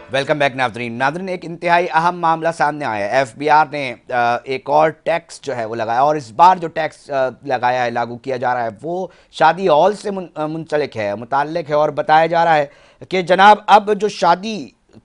Welcome back नाजरीन। एक इंतहाई अहम मामला सामने आया है। एफबीआर ने एक और टैक्स जो है वो लगाया, और इस बार जो टैक्स लगाया है, लागू किया जा रहा है, वो शादी हॉल से मुंसलिक है, मुताल्लिक है। और बताया जा रहा है कि जनाब अब जो शादी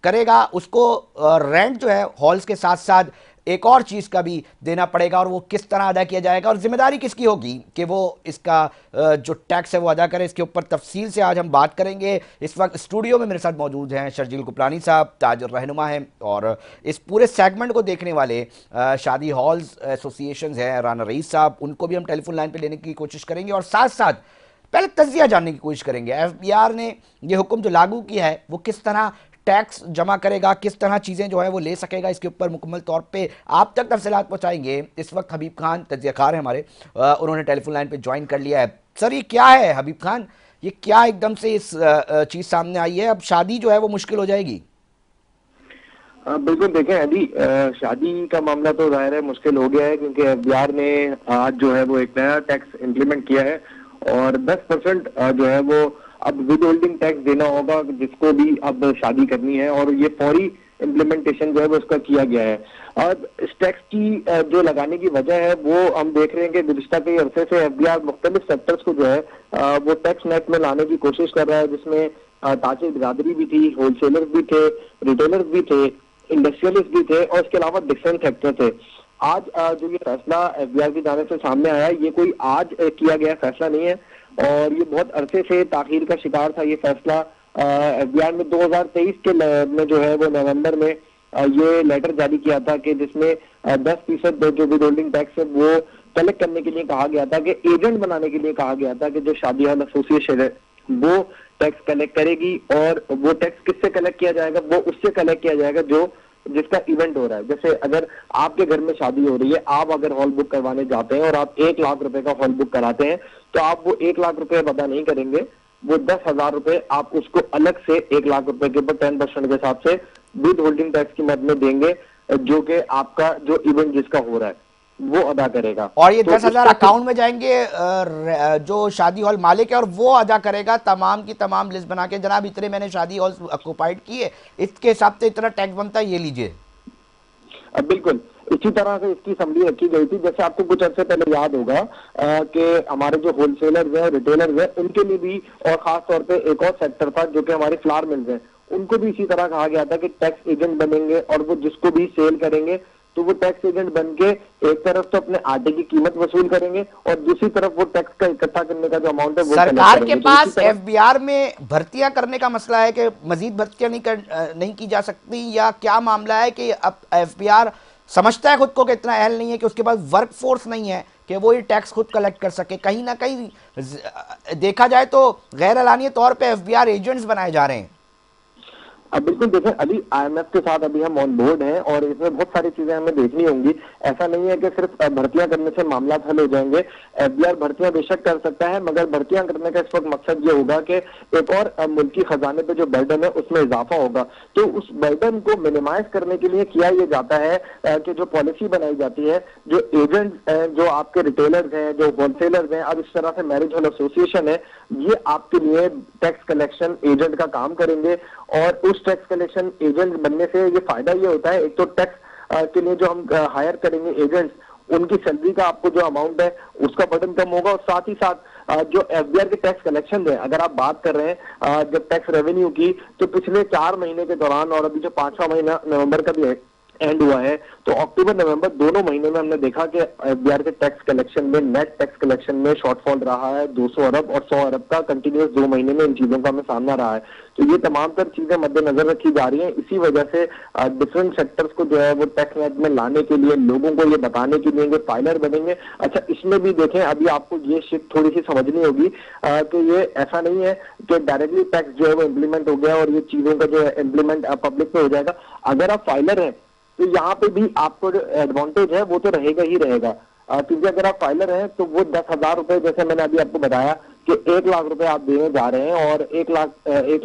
करेगा उसको रेंट जो है हॉल्स के साथ साथ एक और चीज़ का भी देना पड़ेगा, और वो किस तरह अदा किया जाएगा और जिम्मेदारी किसकी होगी कि वो इसका जो टैक्स है वो अदा करे। इसके ऊपर तफसील से आज हम बात करेंगे। इस वक्त स्टूडियो में मेरे साथ मौजूद हैं शर्जील कुपलानी साहब, ताजुर रहनुमा हैं, और इस पूरे सेगमेंट को देखने वाले शादी हॉल्स एसोसिएशन हैं राना रईस साहब, उनको भी हम टेलीफोन लाइन पर लेने की कोशिश करेंगे। और साथ साथ पहले तजिया जानने की कोशिश करेंगे, एफबीआर ने ये हुक्म जो लागू किया है वो किस तरह टैक्स जमा करेगा, किस तरह चीज़ें जो है वो ले सकेगा, इसके ऊपर मुकम्मल तौर पे आप तक तफसीलात पहुंचाएंगे। इस वक्त हबीब खान तजियाकार हैं हमारे, उन्होंने टेलीफोन लाइन पे ज्वाइन कर लिया है। सर ये क्या है हबीब खान, ये क्या एकदम से इस चीज़ सामने आई है, अब शादी जो है वो मुश्किल हो जाएगी? बिल्कुल देखें अभी शादी का मामला तो जाहिर है मुश्किल हो गया है, क्योंकि एफबीआर ने आज जो है वो एक नया टैक्स इम्प्लीमेंट किया है और 10% जो है वो अब विद होल्डिंग टैक्स देना होगा जिसको भी अब शादी करनी है, और ये फौरी इम्प्लीमेंटेशन जो है वो उसका किया गया है। अब इस टैक्स की जो लगाने की वजह है वो हम देख रहे हैं कि गुज़िश्ता कई अरसे से एफबीआर मुख्तलिफ सेक्टर्स को जो है वो टैक्स नेट में लाने की कोशिश कर रहा है, जिसमें ताजिर बिरादरी भी थी, होलसेलर्स भी थे, रिटेलर्स भी थे, इंडस्ट्रियलिस्ट भी थे, और इसके अलावा डिफरेंट सेक्टर थे। आज जो ये फैसला एफबीआर की जाने से सामने आया है, ये कोई आज किया गया फैसला नहीं है, और ये बहुत अरसे से ताखीर का शिकार था। ये फैसला एफबीआर ने 2023 के में जो है वो नवंबर में ये लेटर जारी किया था कि जिसमें 10% जो विद होल्डिंग टैक्स है वो कलेक्ट करने के लिए कहा गया था, कि एजेंट बनाने के लिए कहा गया था कि जो शादी हॉल एसोसिएशन है वो टैक्स कलेक्ट करेगी, और वो टैक्स किससे कलेक्ट किया जाएगा? वो उससे कलेक्ट किया जाएगा जो जिसका इवेंट हो रहा है। जैसे अगर आपके घर में शादी हो रही है, आप अगर हॉल बुक करवाने जाते हैं और आप 1 लाख रुपए का हॉल बुक कराते हैं, तो आप वो 1 लाख रुपए अदा नहीं करेंगे, वो 10,000 रुपए आप उसको अलग से 1 लाख रुपए के ऊपर 10% के हिसाब से विद होल्डिंग टैक्स की मद में देंगे, जो कि आपका जो इवेंट जिसका हो रहा है वो अदा करेगा। और ये तो 10,000 उसको अकाउंट में जाएंगे जो शादी हॉल मालिक है, और वो अदा करेगा तमाम की तमाम लिस्ट बना के, जनाब इतने मैंने शादी हॉल ऑक्यूपाइड किए, इसके हिसाब से इतना टैक्स बनता है, ये लीजिए। बिल्कुल इसी तरह से इसकी असम्बली रखी गई थी। जैसे आपको कुछ अर्से पहले याद होगा कि हमारे जो होलसेलर्स हैं, रिटेलर्स हैं, उनके लिए भी और खास तौर पे एक और सेक्टर था जो कि हमारे फ्लावर मिल्स हैं, उनको भी इसी तरह कहा गया था कि टैक्स एजेंट बनेंगे, और वो जिसको भी सेल करेंगे तो वो टैक्स एजेंट बन के एक तरफ तो अपने आटे की कीमत वसूल करेंगे, और दूसरी तरफ वो टैक्स का इकट्ठा करने का जो अमाउंट है वो कलेक्ट सरकार के करेंगे। तो इसी पास तरह एफबीआर में भर्तियां करने का मसला है कि मजीद भर्तियां नहीं की जा सकती, या क्या मामला है कि अब एफबीआर समझता है खुद को कि इतना अहल नहीं है, कि उसके पास वर्क फोर्स नहीं है कि वो ये टैक्स खुद कलेक्ट कर सके? कहीं ना कहीं देखा जाए तो गैर एलानिया तौर पे एफबीआर एजेंट्स बनाए जा रहे हैं। अब बिल्कुल देखें अभी आईएमएफ के साथ अभी हम ऑन बोर्ड हैं, और इसमें बहुत सारी चीजें हमें देखनी होंगी। ऐसा नहीं है कि सिर्फ भर्तियां करने से मामला हल हो जाएंगे। एफबीआर भर्तियां बेशक कर सकता है, मगर भर्तियां करने का इस वक्त मकसद ये होगा कि एक और मुल्की खजाने पे जो बर्डन है उसमें इजाफा होगा। तो उस बर्डन को मिनिमाइज करने के लिए किया ये जाता है कि जो पॉलिसी बनाई जाती है, जो एजेंट्स हैं, जो आपके रिटेलर्स हैं, जो होलसेलर्स हैं, अब इस तरह से मैरिज हॉल एसोसिएशन है, ये आपके लिए टैक्स कलेक्शन एजेंट का काम करेंगे। और उस टैक्स कलेक्शन एजेंट बनने से ये फायदा ये होता है, एक तो टैक्स के लिए जो हम हायर करेंगे एजेंट्स, उनकी सैलरी का आपको जो अमाउंट है उसका बर्डन कम होगा, और साथ ही साथ जो एफबीआर के टैक्स कलेक्शन है, अगर आप बात कर रहे हैं जब टैक्स रेवेन्यू की, तो पिछले 4 महीने के दौरान, और अभी जो 5वां महीना नवंबर का भी एंड हुआ है, तो अक्टूबर नवंबर दोनों महीने में हमने देखा कि एफबीआर के टैक्स कलेक्शन में, नेट टैक्स कलेक्शन में शॉर्टफॉल रहा है 200 अरब और 100 अरब का कंटिन्यूस 2 महीने में इन चीजों का हमें सामना रहा है। तो ये तमाम तर चीजें मद्देनजर रखी जा रही हैं। इसी वजह से डिफरेंट सेक्टर्स को जो है वो टैक्स नेट में लाने के लिए, लोगों को ये बताने के लिए फाइलर बनेंगे। अच्छा, इसमें भी देखें अभी आपको ये शिफ्ट थोड़ी सी समझनी होगी कि ये ऐसा नहीं है कि डायरेक्टली टैक्स जो है वो इम्प्लीमेंट हो गया और ये चीजों का जो है इम्प्लीमेंट पब्लिक में हो जाएगा। अगर आप फाइलर हैं तो यहाँ पे भी आपको जो एडवांटेज है वो तो रहेगा ही रहेगा, क्योंकि अगर आप फाइलर हैं तो वो 10,000 रुपए, जैसे मैंने अभी आपको बताया कि 1 लाख रुपए आप देने जा रहे हैं, और 1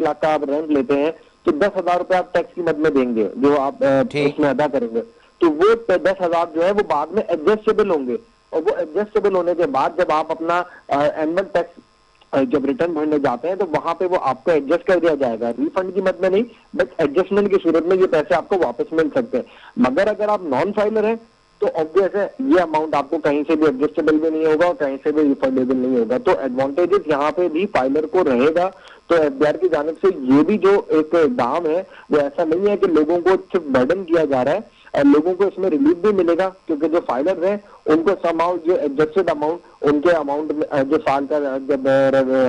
लाख का आप रेंट लेते हैं, तो 10,000 रुपए आप टैक्स की मद में देंगे जो आप ठीक। उसमें अदा करेंगे। तो वो 10,000 जो है वो बाद में एडजस्टेबल होंगे, और वो एडजस्टेबल होने के बाद जब आप अपना एनुअल टैक्स जब रिटर्न भरने जाते हैं तो वहां पे वो आपको एडजस्ट कर दिया जाएगा, रिफंड की मद में नहीं, बट एडजस्टमेंट की सूरत में ये पैसे आपको वापस मिल सकते हैं। मगर अगर आप नॉन फाइलर हैं तो ऑब्वियस है ये अमाउंट आपको कहीं से भी एडजस्टेबल भी नहीं होगा और कहीं से भी रिफंडेबल नहीं होगा। तो एडवांटेजेस यहाँ पे भी फाइलर को रहेगा। तो एफबीआर की जानिब से ये भी जो एक दाम है वो ऐसा नहीं है कि लोगों को सिर्फ बर्डन किया जा रहा है, और लोगों को इसमें रिलीफ भी मिलेगा, क्योंकि जो फाइलर हैं उनको समाउंट जो एडजस्टेड अमाउंट उनके अमाउंट में जो साल का जब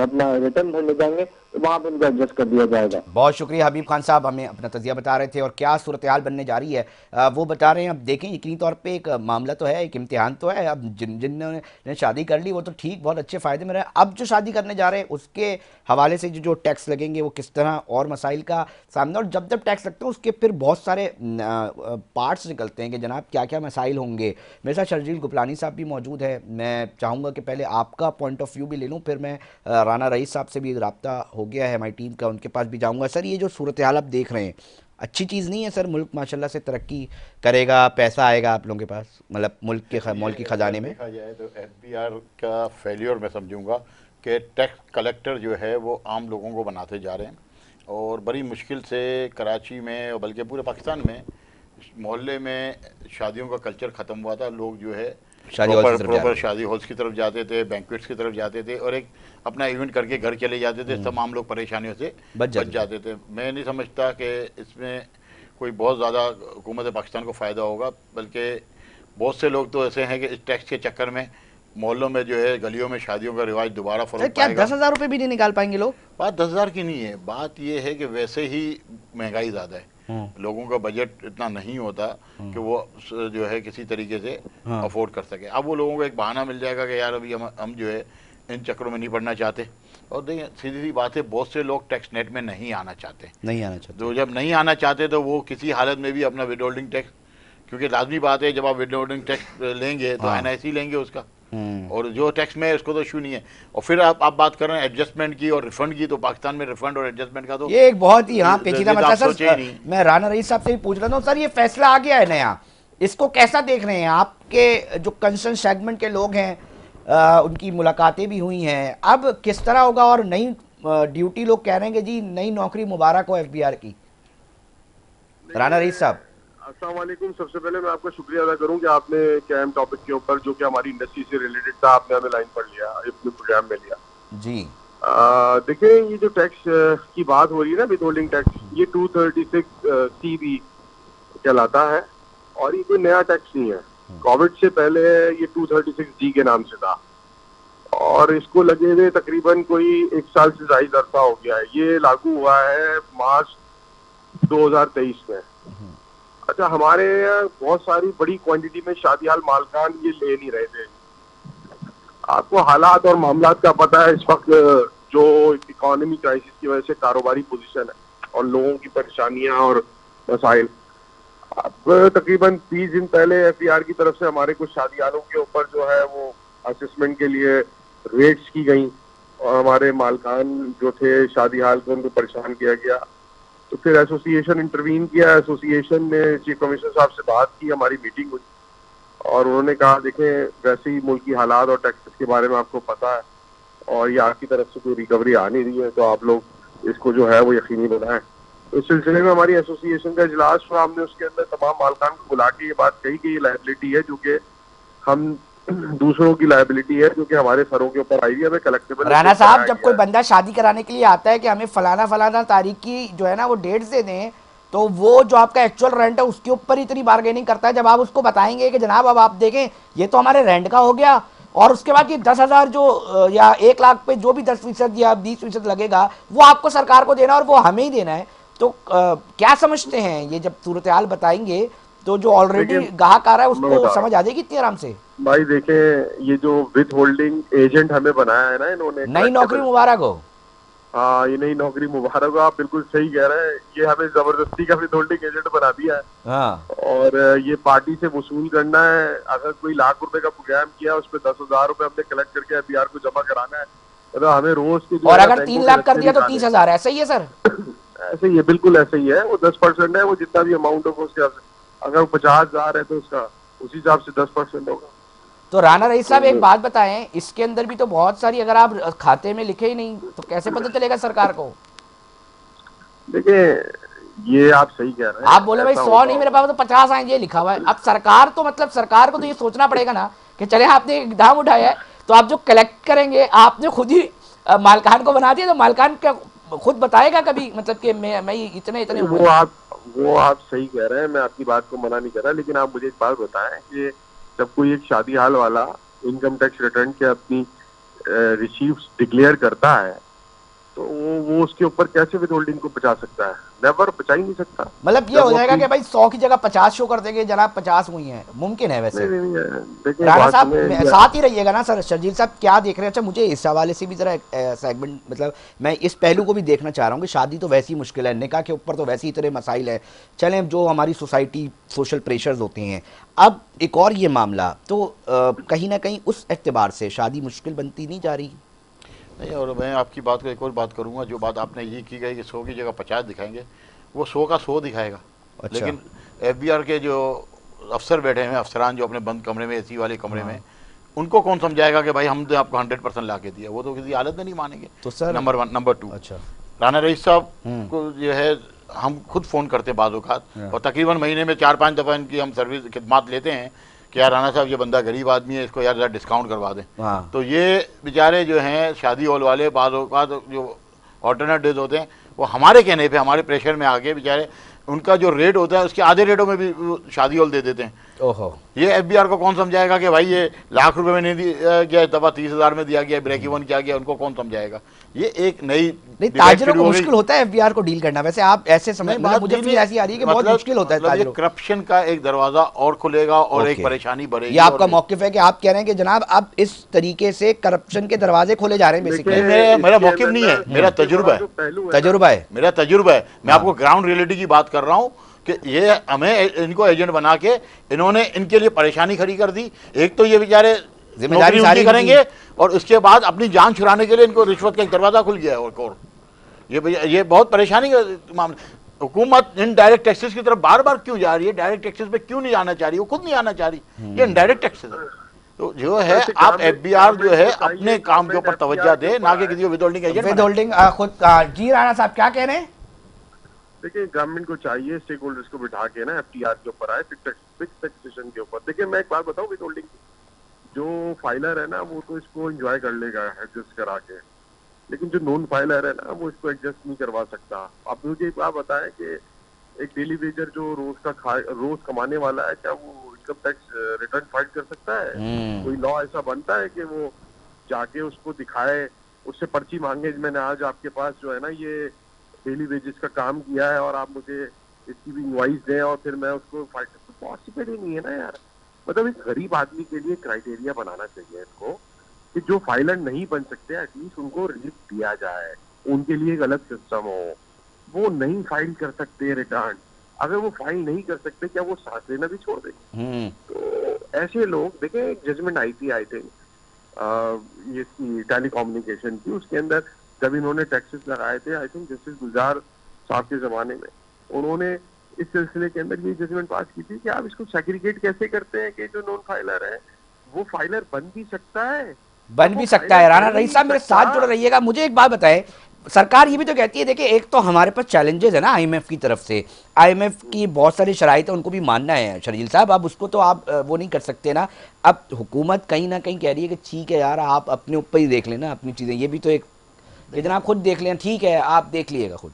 अपना रिटर्न भरने जाएंगे तो वहां पर उनको एडजस्ट कर दिया जाएगा। बहुत शुक्रिया हबीब खान साहब, हमें अपना तजिया बता रहे थे और क्या सूरत हाल बनने जा रही है वो बता रहे हैं। अब देखें यकीनी तौर पे एक मामला तो है, एक इम्तिहान तो है। अब जिन्होंने शादी कर ली वो तो ठीक, बहुत अच्छे फ़ायदे में रहे। अब जो शादी करने जा रहे हैं उसके हवाले से जो टैक्स लगेंगे वो किस तरह और मसाइल का सामना, और जब जब टैक्स लगते हैं उसके फिर बहुत सारे पार्ट्स निकलते हैं कि जनाब क्या क्या मसाइल होंगे। मेरे साथ शर्जील गुपलानी साहब भी मौजूद है। मैं चाहूँगा कि पहले आपका पॉइंट ऑफ व्यू भी ले लूँ, फिर मैं राना रईस साहब से भी रब्ता हो गया है हमारी टीम का, उनके पास भी जाऊँगा। सर ये जो सूरत हाल आप देख रहे हैं अच्छी चीज़ नहीं है सर? मुल्क माशाल्लाह से तरक्की करेगा, पैसा आएगा आप लोगों के पास, मतलब मुल्क के ख़जाने में। देखा जाए तो एफबीआर का फेलियर मैं समझूंगा कि टैक्स कलेक्टर जो है वो आम लोगों को बनाते जा रहे हैं, और बड़ी मुश्किल से कराची में और बल्कि पूरे पाकिस्तान में मोहल्ले में शादियों का कल्चर ख़त्म हुआ था। लोग जो है शादी हॉल की तरफ जा रहे प्रॉपर हैं। शादी हॉल्स की तरफ जाते थे, बैंक्वेट्स की तरफ जाते थे, और एक अपना इवेंट करके घर चले जाते थे। तमाम लोग परेशानियों से बच बच जाते थे। मैं नहीं समझता कि इसमें कोई बहुत ज़्यादा हुकूमत पाकिस्तान को फ़ायदा होगा, बल्कि बहुत से लोग तो ऐसे हैं कि इस टैक्स के चक्कर में मोहल्लों में जो है गलियों में शादियों का रिवाज दोबारा सर फरोग क्या पाएगा। 10,000 रुपये भी नहीं निकाल पाएंगे लोग? बात 10,000 की नहीं है, बात ये है कि वैसे ही महंगाई ज़्यादा है, लोगों का बजट इतना नहीं होता कि वो जो है किसी तरीके से अफोर्ड कर सके। अब वो लोगों को एक बहाना मिल जाएगा कि यार अभी हम जो है इन चक्करों में नहीं पड़ना चाहते। और देखिए सीधी सी बात है, बहुत से लोग टैक्स नेट में नहीं आना चाहते। नहीं आना चाहते। तो जब नहीं आना चाहते तो वो किसी हालत में भी अपना विदहोल्डिंग टैक्स, क्योंकि लाजमी बात है जब आप विदहोल्डिंग टैक्स लेंगे तो एनआईसी लेंगे उसका, और जो टैक्स में है उसको तो इशू नहीं है। और फिर आप बात कर रहे हैं एडजस्टमेंट की और रिफंड की, तो पाकिस्तान में रिफंड और एडजस्टमेंट का तो ये एक बहुत ही हाँ पेचीदा तो आप मसला सोचे ही सर। नहीं। मैं राना रईस साहब से भी पूछ रहा था सर, ये फैसला आ गया है नया, इसको कैसा देख रहे हैं? आपके जो कंसर्न सेगमेंट के लोग हैं उनकी मुलाकातें भी हुई हैं, अब किस तरह होगा? और नई ड्यूटी लोग कह रहे हैं कि जी नई नौकरी मुबारक हो एफबीआर की। राना रईस साहब अस्सलाम वालेकुम। सबसे पहले मैं आपका शुक्रिया अदा करूं कि आपने कैम टॉपिक के ऊपर जो कि हमारी इंडस्ट्री से रिलेटेड था आपने हमें लाइन पर लिया, अपने प्रोग्राम में लिया जी। देखिए ये जो टैक्स की बात हो रही है ना, विदहोल्डिंग टैक्स, ये 236 सी भी कहलाता है और ये कोई नया टैक्स नहीं है। कोविड से पहले ये 236 जी के नाम से था और इसको लगे हुए तकरीबन कोई 1 साल से ज्यादा अरसा हो गया है। ये लागू हुआ है मार्च 2023 में। अच्छा, हमारे यहाँ बहुत सारी बड़ी क्वांटिटी में शादी हाल मालकान ये ले नहीं रहे थे। आपको हालात और मामलात का पता है, इस वक्त जो इकोनॉमी क्राइसिस की वजह से कारोबारी पोजीशन है और लोगों की परेशानियां और मसाइल। अब तकरीबन 30 दिन पहले एफबीआर की तरफ से हमारे कुछ शादी हालों के ऊपर जो है वो असेसमेंट के लिए रेट्स की गई और हमारे मालकान जो थे शादी हाल को उनको परेशान किया गया। तो फिर एसोसिएशन इंटरवीन किया, एसोसिएशन ने चीफ कमिश्नर साहब से बात की, हमारी मीटिंग हुई और उन्होंने कहा देखें वैसे ही मुल्क की हालात और टैक्सेस के बारे में आपको पता है और ये आपकी तरफ से कोई रिकवरी आ नहीं रही है, तो आप लोग इसको जो है वो यकीनी बनाएं। तो इस सिलसिले में हमारी एसोसिएशन का इजलास हुआ, हमने उसके अंदर तमाम मालकान को बुला के ये बात कही कि ये लायबिलिटी है जो कि हम दूसरों की लायबिलिटी है जो कि हमारे सरों के ऊपर आई है, हमें कलेक्टेबल। राना साहब जब कोई बंदा शादी कराने के लिए आता है कि हमें फलाना फलाना तारीख की जो है ना वो डेट्स दे दें, तो वो जो आपका एक्चुअल रेंट है उसके ऊपर इतनी बार्गेनिंग करता है। जब आप उसको बताएंगे कि जनाब अब आप देखें ये तो हमारे रेंट का हो गया और उसके बाद ये 10,000 जो या 1 लाख पे जो भी 10% या 20% लगेगा वो आपको सरकार को देना और वो हमें ही देना है, तो क्या समझते हैं? ये जब सूरत हाल बताएंगे तो जो ऑलरेडी ग्राहक आ रहा है उसको समझ आ जाएगी इतनी आराम से। भाई देखें, ये जो विद होल्डिंग एजेंट हमें बनाया है ना इन्होंने, नई नौकरी मुबारक हो। हाँ, ये नई नौकरी मुबारक हो, आप बिल्कुल सही कह रहे हैं। ये हमें जबरदस्ती का विद होल्डिंग एजेंट बना दिया है। हाँ। और ये पार्टी से वसूल करना है। अगर कोई ₹1,00,000 का प्रोग्राम किया उस पर 10,000 रुपए हमने कलेक्ट करके एफबीआर को जमा कराना है, तो हमें रोज के और अगर 3 लाख कर दिया तो 30,000, ऐसा ही है सर? ऐसे ही है, बिल्कुल ऐसे ही है। वो 10% है, वो जितना भी अमाउंट होगा उसके हिसाब से। अगर 50,000 है तो उसका उसी हिसाब से 10% होगा। तो राणा रईस साहब एक बात बताएं, इसके अंदर भी तो बहुत सारी, अगर आप खाते में लिखे ही नहीं तो कैसे पता चलेगा सरकार को? देखिए ये आप सही कह रहे हैं। आप बोले भाई ऐसा 100 होगा। नहीं, मेरे पास तो 50 आएंगे, ये लिखा हुआ है। अब सरकार तो मतलब सरकार को तो ये सोचना पड़ेगा ना कि चले आपने एक दाम उठाया है तो आप जो कलेक्ट करेंगे आपने खुद ही मालकान को बना दिया, तो मालकान क्या खुद बताएगा कभी मतलब कि मैं इतने इतने हुए? वो आप सही कह रहे हैं, मैं आपकी बात को मना नहीं कर रहा, लेकिन आप मुझे एक बात बताएं कि जब कोई एक शादी हाल वाला इनकम टैक्स रिटर्न के अपनी रिसीव्स डिक्लेयर करता है तो वो उसके ऊपर कैसे विदहोल्डिंग को बचा सकता है? नेवर, बचा ही नहीं सकता। मतलब ये जब हो वो जाएगा अपनी- कि भाई 100 की जगह 50 शो कर देंगे, जनाब 50 हुई हैं, मुमकिन है वैसे? नहीं, देखिए राणा बात साहब सुनिए, साथ ही रहिएगा ना सर। शर्जील साहब क्या देख रहे हैं? अच्छा, मुझे इस हवाले से भी जरा सेगमेंट, मतलब मैं इस पहलू को भी देखना चाह रहा हूँ कि शादी तो वैसी मुश्किल है, निकाह के ऊपर तो वैसे ही इतने मसाइल है, चलें जो हमारी सोसाइटी सोशल प्रेशर्स होते हैं, अब एक और ये मामला तो कहीं ना कहीं उस एतबार से शादी मुश्किल बनती नहीं जा रही? नहीं, और मैं आपकी बात को एक और बात करूंगा, जो बात आपने ये की गई कि 100 की जगह 50 दिखाएंगे, वो 100 का 100 दिखाएगा। अच्छा। लेकिन एफबीआर के जो अफसर बैठे हैं, अफसरान जो अपने बंद कमरे में, एसी वाले कमरे में, उनको कौन समझाएगा कि भाई हम तो आपको 100% ला के दिया? वो तो किसी हालत में नहीं मानेंगे। तो सर नंबर 1। नंबर 2, अच्छा, राणा रईस साहब को जो है हम खुद फ़ोन करते हैं बाद औक़ात, और तकरीबन महीने में 4-5 दफ़ा इनकी हम सर्विस खिदमात लेते हैं कि यार राणा साहब ये बंदा गरीब आदमी है, इसको यार ज़रा डिस्काउंट करवा दें। हाँ। तो ये बेचारे जो हैं शादी हॉल वाले, बाद औक़ात जो ऑल्टरनेट डेज होते हैं, वो हमारे कहने पे, हमारे प्रेशर में आके बेचारे उनका जो रेट होता है उसके आधे रेटों में भी वो शादी हॉल दे देते हैं। ओहो, ये एफबीआर को कौन समझाएगा कि भाई ये लाख रुपए में नहीं दिया गया, दफा 30,000 में दिया गया, ब्रेक इवन किया गया? उनको कौन समझाएगा? ये एक नई नहीं, डिबेट ताजिरों शुरू को हो गई। मुश्किल होता है एफबीआर को डील करना वैसे, आप ऐसे समय मतलब मुझे फील ऐसी आ रही है कि बहुत मुश्किल होता है ताजिरों। करप्शन का एक दरवाजा और खुलेगा और एक ओके। परेशानी बढ़ेगी। ये आपका और मौकिफ है कि आप कह रहे हैं कि जनाब अब इस तरीके से करप्शन के दरवाजे खोले जा रहे हैं बेसिकली? देखिए, मेरा इसके मौकिफ अंदर नहीं है, ना मेरा सबसे तजुर्बा बड़ा है। जो पहलू है ना, तजुर्बा है। मेरा तजुर्बा है, मैं हाँ। आपको ग्राउंड रियलिटी की बात कर रहा हूँ कि ये हमें इनको एजेंट बना के इन्होंने इनके लिए परेशानी खड़ी कर दी। एक तो ये बेचारे जिम्मेदारी नौकरी सारी उनकी इनकी। करेंगे, और उसके बाद अपनी जान छुड़ाने के लिए इनको रिश्वत का एक दरवाजा खुल गया है। और ये बहुत परेशानी का मामला। हुकूमत इनडायरेक्ट टैक्सेस की तरफ बार बार क्यों जा रही है? डायरेक्ट टैक्सेस पे क्यों नहीं जाना चाह रही? वो खुद नहीं आना चाह रही, ये इनडायरेक्ट टैक्सेस है। तो जो है वैसे आप गवर्नमेंट- एफबीआर जो है गवर्नमेंट को अपने चाहिए, काम के ऊपर गवर्नमेंट तवज्जो दे, FBR ना के कि ऊपर किसी को विदहोल्डिंग एजेंट विद बनाए। होल्डिंग खुद जी राणा साहब क्या कह रहे हैं? देखिए गवर्नमेंट को चाहिए स्टेक होल्डर्स को बिठा के ना एफटीआर के ऊपर आए, फिक्स टैक्सेशन के ऊपर। देखिए मैं एक बात बताऊं, विद होल्डिंग जो फाइलर है ना वो तो इसको एंजॉय कर लेगा एडजस्ट करा के, लेकिन जो नॉन फाइलर है ना वो इसको एडजस्ट नहीं करवा सकता। आप मुझे एक बात बताएं कि एक डेली वेजर जो रोज कमाने वाला है, क्या वो इनकम टैक्स रिटर्न फाइल कर सकता है? कोई लॉ ऐसा बनता है कि वो जाके उसको दिखाए, उससे पर्ची मांगे, मैंने आज आपके पास जो है ना ये डेली वेजेस का काम किया है और आप मुझे इसकी भी इनवाइस दें और फिर मैं उसको फाइल? पॉसिबल ही नहीं है ना यार। मतलब एक गरीब आदमी के लिए क्राइटेरिया बनाना चाहिए इनको कि जो फाइलर नहीं बन सकते एटलीस्ट उनको रिलीफ दिया जाए, उनके लिए एक अलग सिस्टम हो। वो नहीं फाइल कर सकते रिटर्न, अगर वो फाइल नहीं कर सकते क्या वो सांस लेना भी छोड़ देंगे? तो ऐसे लोग, देखें जजमेंट आई थी आई थिंक ये टेलीकम्युनिकेशन की, उसके अंदर जब इन्होंने टैक्सेस लगाए थे, आई थिंक जस्टिस गुलजार साहब के जमाने में, उन्होंने इस सिलसिले के अंदर ये जजमेंट पास की थी कि आप इसको सेग्रीगेट कैसे करते हैं कि जो नॉन फाइलर है वो फाइलर बन भी सकता है, बन भी सकता है। राणा रईस साहब मेरे साथ जुड़े रहिएगा। मुझे एक बात बताएं, सरकार ये भी तो कहती है, देखिए एक तो हमारे पास चैलेंजेस है ना आईएमएफ की तरफ से, आईएमएफ की बहुत सारी शराइत है, उनको भी मानना है शर्जील साहब, अब उसको तो आप वो नहीं कर सकते ना। अब हुकूमत कहीं ना कहीं कह रही है कि ठीक है यार आप अपने ऊपर ही देख लेना अपनी चीज़ें, ये भी तो एक इतना आप खुद देख लें, ठीक है आप देख लीजिएगा खुद।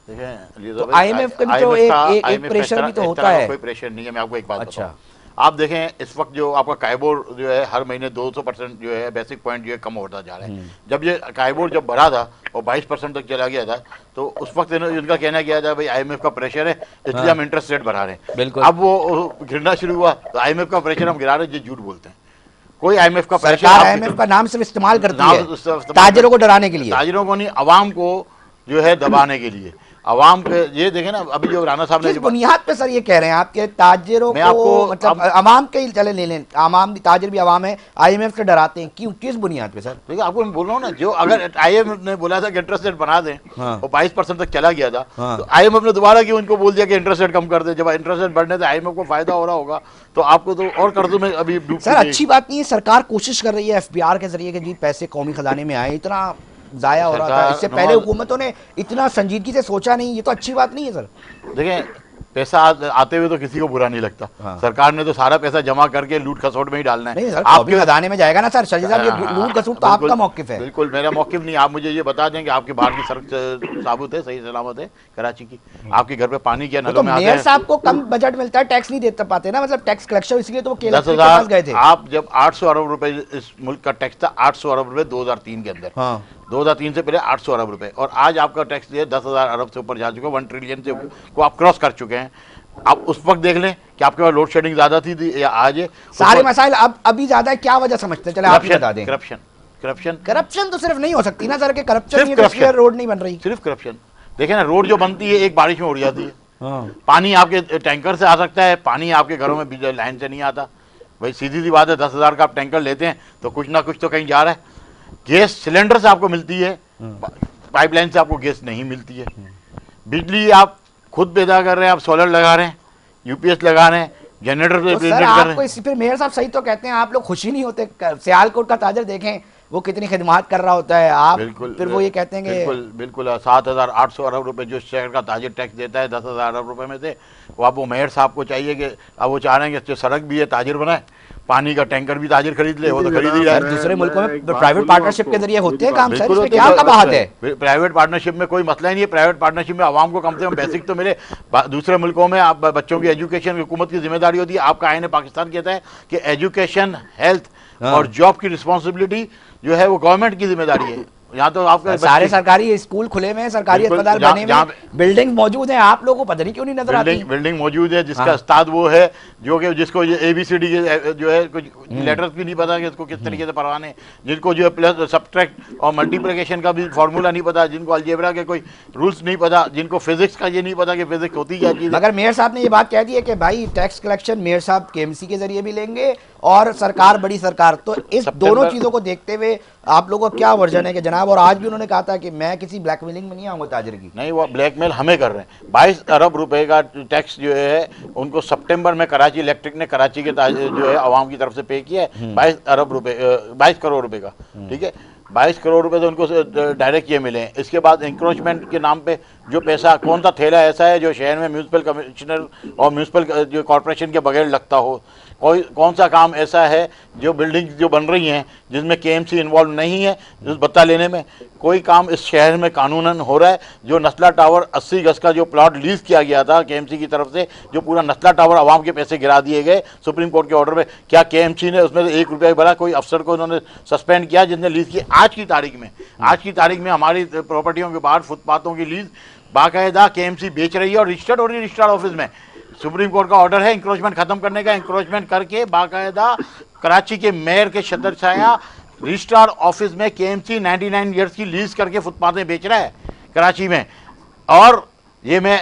तो IMF का भी तो एक प्रेशर भी तो होता है। कोई प्रेशर नहीं है, मैं आपको एक बात अच्छा। बताऊं। आप देखें इस वक्त जो आपका काइबोर जो है हर महीने 200% जो है बेसिक पॉइंट जो है कम होता जा रहा है। जब ये काइबोर जब बढ़ा था और 22% तक चला गया था, तो उस वक्त इनका कहना किया था भाई आईएमएफ का प्रेशर है इसलिए हम इंटरेस्ट रेट बढ़ा रहे हैं। बिल्कुल। अब वो गिरना शुरू हुआ तो आईएमएफ का प्रेशर हम गिरा रहे हैं, ये झूठ बोलते हैं। कोई आईएमएफ का प्रेशर, सरकार आईएमएफ का नाम सिर्फ इस्तेमाल करती है इस्तेमाल ताजिरों को डराने के लिए, ताजिरों को नहीं, अवाम को जो है दबाने के लिए। आवाम के ये देखें ना, अभी जो राणा साहब ने किस जो बात- बुनियाद पे सर ये कह रहे हैं आपके ताजिरों मैं को, आपको- मतलब अवाम के ही चले ले लें, आवाम भी, ताजिर भी आवाम है, आईएमएफ से डराते हैं, क्यों, किस बुनियाद पे सर? देखिए आपको मैं बोल रहा हूँ ना, जो अगर आईएमएफ ने बोला था कि इंटरेस्ट रेट बना दें, हाँ। वो 22% तक चला गया था, हाँ। तो आईएमएफ ने दोबारा क्यों इनको बोल दिया कि इंटरेस्ट रेट कम कर दे? जब इंटरेस्ट रेट बढ़ने से आईएमएफ को फायदा हो रहा होगा, तो आपको तो और कर्जों में अभी डूब सर चुके हैं। अच्छी बात नहीं है, सरकार कोशिश कर रही है एफबीआर के जरिए कि जी पैसे कौमी खजाने में आए, इतना जाया हो रहा था, सरकार इससे पहले हुकूमतों ने इतना संजीदगी से सोचा नहीं, ये तो अच्छी बात नहीं है सर। देखें, पैसा आते हुए तो किसी को बुरा नहीं लगता। हाँ। सरकार ने तो सारा पैसा जमा करके लूट खसोट में ही डालना है। नहीं सर, कौमी खजाने में जाएगा ना सर, शजी साहब, ये लूट खसूट तो बिल्कुल, आपका मौकिफ है। बिल्कुल मेरा मौकिफ नहीं। आप मुझे ये बता दें कि आपकी बाहर की सड़क साबुत है, सही सलामत है कराची की? आपके घर पे पानी क्या वो नलों तो में आते मेयर हैं? साहब को कम बजट मिलता है, टैक्स नहीं देते पाते ना, मतलब टैक्स कलेक्शन, इसलिए तो वो केला 10,000 गए थे। आप जब 800 अरब रुपए इस मुल्क का टैक्स था, 800 अरब रुपए 2003 के अंदर, हाँ 2003 से पहले 800 अरब रुपए, और आज आपका टैक्स ये 10,000 अरब से ऊपर जा चुका है, 1 ट्रिलियन से को आप क्रॉस कर चुके हैं। आप उस वक्त देख लें कि आपके पास लोड शेडिंग ज्यादा थी या आज है? सारे मसाइल अब अभी ज्यादा है, क्या वजह समझते हैं? चले आप ही बता दें। करप्शन, करप्शन, करप्शन तो सिर्फ नहीं हो सकती ना सर, कि करप्शन सिर्फ नहीं है तो corruption। इसलिए रोड नहीं बन रही। सिर्फ करप्शन। देखें ना, रोड जो बनती है एक बारिश में उड़ जाती है, हाँ पानी आपके टैंकर से आ सकता है, पानी आपके घरों में बिजली लाइन से नहीं आता। भाई सीधी सी बात है, 10,000 का आप टैंकर लेते हैं तो कुछ ना कुछ तो कहीं जा रहा है। गैस सिलेंडर से आपको मिलती है, पाइपलाइन से आपको गैस नहीं मिलती है। बिजली आप खुद पैदा कर रहे हैं, आप सोलर लगा रहे हैं, यूपीएस लगा रहे हैं, जनरेटर से तो सर जनरेट कर रहे आपको हैं। फिर मेयर साहब सही तो कहते हैं, आप लोग खुशी नहीं होते? सियालकोट का ताजर देखें, वो कितनी खिदमत कर रहा होता है, आप बिल्कुल, फिर वो ये कहते हैं कि बिल्कुल बिल्कुल 7,800 अरब रुपए जो शहर का ताजिर टैक्स देता है 10,000 अरब रुपए में से, वो अब वो मेयर साहब को चाहिए कि अब वो चाह रहे हैं कि जो सड़क भी है ताजिर बनाए, पानी का टैंकर भी ताजिर खरीद ले, वो तो खरीद ही रहा है। दूसरे मुल्कों में एक बात प्राइवेट बोलूं पार्टनरशिप आपको, के जरिए होते हैं मेरी काम सर, बिल्कुल इसमें होते क्या हैं। कबाहत है? प्राइवेट पार्टनरशिप में कोई मसला ही नहीं है। प्राइवेट पार्टनरशिप में आवाम को कम से कम बेसिक तो मिले। दूसरे मुल्कों में आप बच्चों की एजुकेशन हुकूमत की जिम्मेदारी होती है। आपका आईन पाकिस्तान कहता है कि एजुकेशन, हेल्थ और जॉब की रिस्पॉन्सिबिलिटी जो है वो गवर्नमेंट की जिम्मेदारी है। यहाँ तो आपका सारे सरकारी स्कूल खुले हुए हैं, सरकारी बिल्कुल, अस्पताल जहाँ- बने हुए जहाँ हैं, बिल्डिंग मौजूद है, आप लोगों को पता नहीं क्यों नहीं नजर आती? बिल्डिंग मौजूद है, जिसका हाँ। उस्ताद वो है जो कि जिसको ये ABCD के जो है कुछ लेटर्स भी नहीं पता कि इसको किस तरीके से पढ़वाने, जिनको जो है प्लस सब्ट्रैक्ट और मल्टीप्लिकेशन का भी फार्मूला नहीं पता, जिनको अलजेब्रा के कोई रूल्स नहीं पता, जिनको फिजिक्स का ये नहीं पता कि फिजिक्स होती क्या चीज़ है। मगर मेयर साहब ने ये बात कह दी है कि भाई टैक्स कलेक्शन मेयर साहब KMC के जरिए भी लेंगे और सरकार बड़ी सरकार, तो इस दोनों चीजों को देखते हुए आप लोगों का क्या वर्जन है कि जनाब? और आज भी उन्होंने कहा था कि मैं किसी ब्लैकमेलिंग में नहीं आऊंगा ताजिर की। नहीं, वो ब्लैकमेल हमें कर रहे हैं। 22 अरब रुपए का टैक्स जो है उनको सितंबर में कराची इलेक्ट्रिक ने कराची के जो है आवाम की तरफ से पे किया है 22 अरब रुपए 22 करोड़ रुपए का, ठीक है। 22 करोड़ रुपए तो उनको डायरेक्ट ये मिले हैं। इसके बाद इंक्रोचमेंट के नाम पे जो पैसा, कौन सा थैला ऐसा है जो शहर में म्यूनसिपल कमिश्नर और म्यूनसिपल जो कॉरपोरेशन के बगैर लगता हो? कौन सा काम ऐसा है जो बिल्डिंग जो बन रही हैं जिसमें KMC इन्वॉल्व नहीं है उस बत्ता लेने में? कोई काम इस शहर में कानूनन हो रहा है? जो नस्ला टावर 80 गज का जो प्लॉट लीज किया गया था KMC की तरफ से, जो पूरा नस्ला टावर आवाम के पैसे गिरा दिए गए सुप्रीम कोर्ट के ऑर्डर में, क्या KMC ने उसमें 1 रुपया भरा? कोई अफसर को उन्होंने सस्पेंड किया जिसने लीज की? आज की तारीख में हमारी प्रॉपर्टियों के बाहर फुटपाथों की लीज बाकायदा KMC बेच रही है और रजिस्टर्ड हो रही है रजिस्टर्ड ऑफिस में। सुप्रीम कोर्ट का ऑर्डर है इंक्रोचमेंट खत्म करने का। इंक्रोचमेंट करके बाकायदा कराची के मेयर के छतर छाया रजिस्ट्रार ऑफिस में KMC 99 ईयर्स की लीज करके फुटपाथें बेच रहा है कराची में। और ये मैं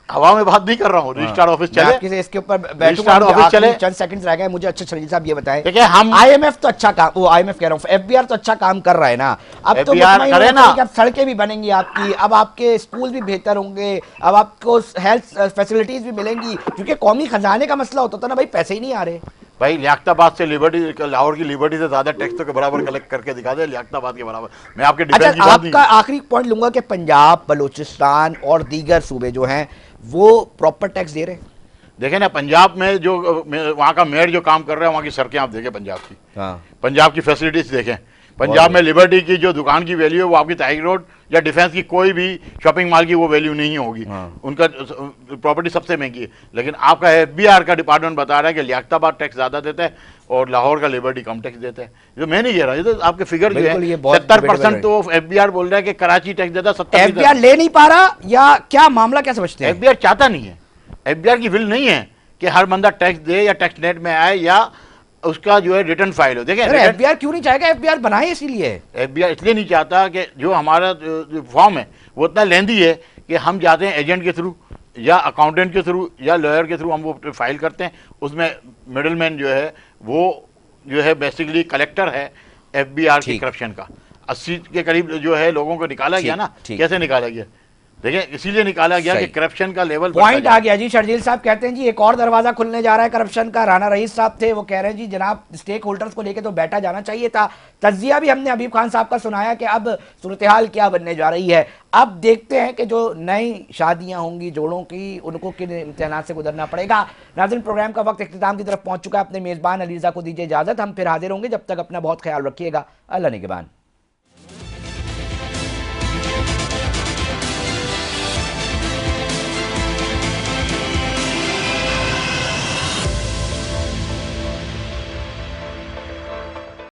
हवा में बात नहीं कर रहा हूँ, रजिस्ट्रार ऑफिस मैं चले, आपके से इसके ऊपर रजिस्ट्रार बैठूंगा, ऑफिस चले। चंद सेकंड्स रह गए मुझे। अच्छा छलील साहब ये बताएं, देखिए हम IMF तो अच्छा काम, वो IMF कह रहा हूँ, FBR तो अच्छा काम कर रहा है ना, अब तो FBR मुतमईन करे होना ना। चाहिए कि अब सड़कें भी बनेंगी आपकी, अब आपके स्कूल भी बेहतर होंगे, अब आपको हेल्थ फैसिलिटीज भी मिलेंगी, क्योंकि कौमी खजाने का मसला होता था ना भाई, पैसे ही नहीं आ रहे। भाई लियाकताबाद से लिबर्टी, लाहौर की लिबर्टी से ज्यादा टैक्स तो के बराबर कलेक्ट करके दिखा दे लियाकताबाद के बराबर। मैं आपके अच्छा, डिफेंस की बात नहीं, आपका आखिरी पॉइंट लूंगा कि पंजाब, बलूचिस्तान और दीगर सूबे जो हैं वो प्रॉपर टैक्स दे रहे हैं। देखें ना पंजाब में जो वहाँ का मेयर जो काम कर रहा है, वहाँ की सड़कें आप देखें पंजाब की, पंजाब की फैसिलिटीज देखें। पंजाब में लिबर्टी की जो दुकान की वैल्यू है वो आपकी ताहिर रोड या डिफेंस की कोई भी शॉपिंग मॉल की वो वैल्यू नहीं होगी। उनका प्रॉपर्टी सबसे महंगी है। लेकिन आपका FBR का डिपार्टमेंट बता रहा है कि लियाकताबाद टैक्स ज़्यादा देता है और लाहौर का लिबर्टी कम टैक्स देता है। जो मैं नहीं कह रहा, ये तो आपके फिगर जो बिल्कुल, ये है बहुत 70% तो FBR बोल रहा है कि कराची टैक्स देता है, 70% FBR ले नहीं पा रहा या क्या मामला, क्या समझते हैं? FBR चाहता नहीं है, FBR की विल नहीं है कि हर बंदा टैक्स दे या टैक्स नेट में आए या उसका जो है रिटर्न फाइल हो। देखें FBR क्यों नहीं चाहेगा? FBR बनाए इसीलिए। FBR इसलिए नहीं चाहता कि जो हमारा जो फॉर्म है वो इतना लेंदी है कि हम जाते हैं एजेंट के थ्रू या अकाउंटेंट के थ्रू या लॉयर के थ्रू, हम वो फाइल करते हैं, उसमें मिडलमैन जो है वो जो है बेसिकली कलेक्टर है एफबीआर की ठीक। करप्शन का। 80 के करीब जो है लोगों को निकाला गया ठीक, ना, ठीक। कैसे निकाला गया, देखिए इसीलिए निकाला गया कि सही। करप्शन का लेवल पॉइंट आ गया जी। शर्जील साहब कहते हैं जी एक और दरवाजा खुलने जा रहा है करप्शन का। राना रईस साहब थे, वो कह रहे हैं जी जनाब स्टेक होल्डर्स को लेके तो बैठा जाना चाहिए था। तज्जिया भी हमने अबीब खान साहब का सुनाया कि अब सूरत हाल क्या बनने जा रही है। अब देखते हैं कि जो नई शादियां होंगी जोड़ों की, उनको किन इम्तिहानात से गुजरना पड़ेगा। नाज़रीन, प्रोग्राम का वक्त इख्तिताम की तरफ पहुंच चुका है। अपने मेज़बान अलीज़ा को दीजिए इजाज़त। हम फिर हाजिर होंगे, जब तक अपना बहुत ख्याल रखिएगा। अल्लाह निगहबान।